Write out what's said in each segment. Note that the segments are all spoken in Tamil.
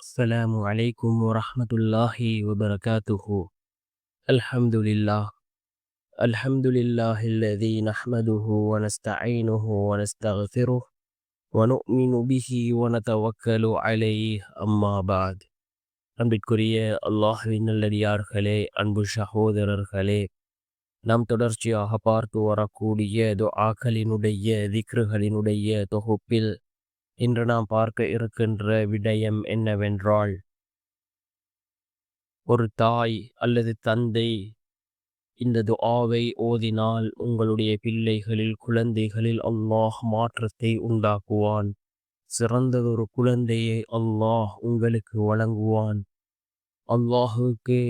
السلام عليكم ورحمة الله وبركاته. الحمد لله. الحمد لله الذي نحمده ونستعينه ونستغفره ونؤمن به ونتوكل عليه أما بعد. அன்பிற்குரிய அல்லாஹ்வின் நல்லடியார்களே, அன்பு சகோதரர்களே, நாம் தொடர்ச்சியாக பார்த்து வரக்கூடிய துஆக்களினுடைய திக்ருகளினுடைய தொகுப்பில் இன்று நாம் பார்க்க இருக்கின்ற விடயம் என்னவென்றால், ஒரு தாய் அல்லது தந்தை இந்த துஆவை ஓதினால் உங்களுடைய பிள்ளைகளில் குழந்தைகளில் அல்லாஹ் மாற்றத்தை உண்டாக்குவான். சிறந்ததொரு குழந்தையை அல்லாஹ் உங்களுக்கு வழங்குவான். அல்லாஹுக்கு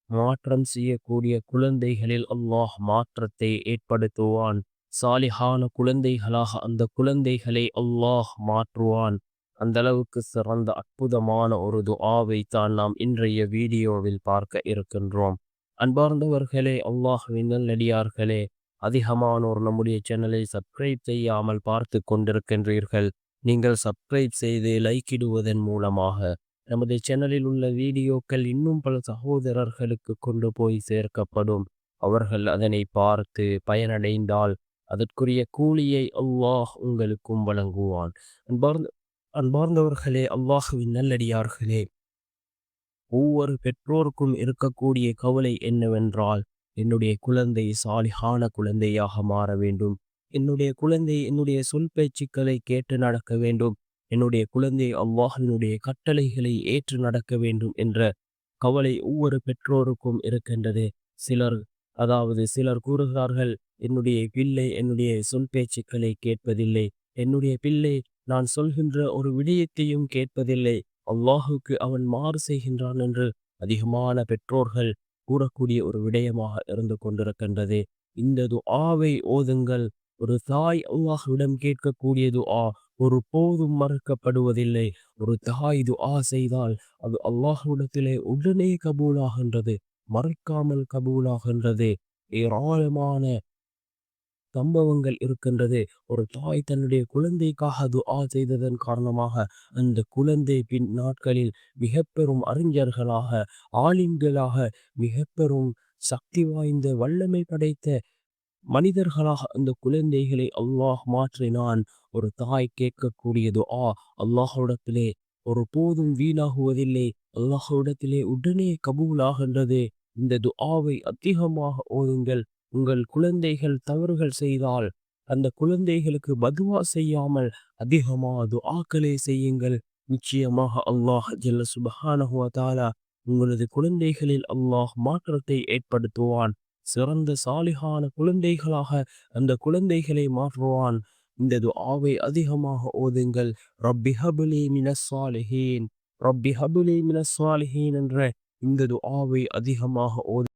மாற்றம் செய்யக்கூடிய குழந்தைகளில் அல்லாஹ் மாற்றத்தை ஏற்படுத்துவான். சாலிஹான குழந்தைகளாக அந்த குழந்தைகளை அல்லாஹ் மாற்றுவான். அந்த அளவுக்கு சிறந்த அற்புதமான ஒரு துஆவை தான் நாம் இன்றைய வீடியோவில் பார்க்க இருக்கின்றோம். அன்பார்ந்தவர்களே, அல்லாஹ்வின் நல்லடியார்களே, அதிகமானோர் நம்முடைய சேனலை சப்ஸ்கிரைப் செய்யாமல் பார்த்து கொண்டிருக்கின்றீர்கள். நீங்கள் சப்ஸ்கிரைப் செய்து லைக் இடுவதன் மூலமாக நமது சேனலில் உள்ள வீடியோக்கள் இன்னும் பல சகோதரர்களுக்கு கொண்டு போய் சேர்க்கப்படும். அவர்கள் அதனை பார்த்து பயனடைந்தால் அதற்குரிய கூலியை அல்லாஹ் உங்களுக்கும் வழங்குவான். அன்பார்ந்தவர்களே, அல்லாஹுவின் நல்லடியார்களே, ஒவ்வொரு பெற்றோருக்கும் இருக்கக்கூடிய கவலை என்னவென்றால், என்னுடைய குழந்தை சாலிஹான குழந்தையாக மாற வேண்டும், என்னுடைய குழந்தை என்னுடைய சொல் பேச்சுக்களை கேட்டு நடக்க வேண்டும், என்னுடைய குழந்தை அல்லாஹ்வினுடைய கட்டளைகளை ஏற்று நடக்க வேண்டும் என்ற கவலை ஒவ்வொரு பெற்றோருக்கும் இருக்கின்றது. சிலர் கூறுகிறார்கள், என்னுடைய பிள்ளை என்னுடைய சொல் பேச்சுக்களை கேட்பதில்லை, என்னுடைய பிள்ளை நான் சொல்கின்ற ஒரு விடயத்தையும் கேட்பதில்லை, அல்லாஹுக்கு அவன் மாறு செய்கின்றான் என்று அதிகமான பெற்றோர்கள் கூறக்கூடிய ஒரு விடயமாக இருந்து கொண்டிருக்கின்றது. இந்த துஆவை ஓதுங்கள். ஒரு தாய் அல்லாஹ்விடம் கேட்கக்கூடிய துஆ ஒரு போதும் மறுக்கப்படுவதில்லை. ஒரு தாய் துஆ செய்தால் அது அல்லாஹ்விடத்திலே உடனே கபூலாகின்றது, மறுக்காமல் கபூலாகின்றது. ஏராளமான சம்பவங்கள் இருக்கின்றது. ஒரு தாய் தன்னுடைய குழந்தைக்காக துஆ செய்ததன் காரணமாக அந்த குழந்தை பின் நாட்களில் மிக பெரும் அறிஞர்களாக, ஆலிம்களாக, மிக பெரும் சக்தி வாய்ந்த வல்லமை படைத்த மனிதர்களாக அந்த குழந்தைகளை அல்லாஹ் மாற்றினான். ஒரு தாய் கேட்கக்கூடிய துஆ அல்லாஹ்விடத்திலே ஒரு போதும் வீணாகுவதில்லை, அல்லாஹ்விடத்திலே உடனே கபூலாகின்றது. இந்த துஆவை அதிகமாக ஓதுங்கள். உங்கள் குழந்தைகள் தவறுகள் செய்தால் அந்த குழந்தைகளுக்கு பதுவா செய்யாமல் அதிகமாக துஆக்களை செய்யுங்கள். நிச்சயமாக அல்லாஹ் ஜல்ல சுப்ஹானஹு வ தஆலா உங்களது குழந்தைகளில் அல்லாஹ் மாற்றத்தை ஏற்படுத்துவான். சிறந்த சாலிஹான குழந்தைகளாக அந்த குழந்தைகளை மாற்றுவான். இந்த துஆவை அதிகமாக ஓதுங்கள். ரப்பி ஹப்லி மினஸ் சாலிஹீன், ரப்பி ஹப்லி மினஸ் சாலிஹீன் என்ற இந்த துஆவை அதிகமாக ஓது.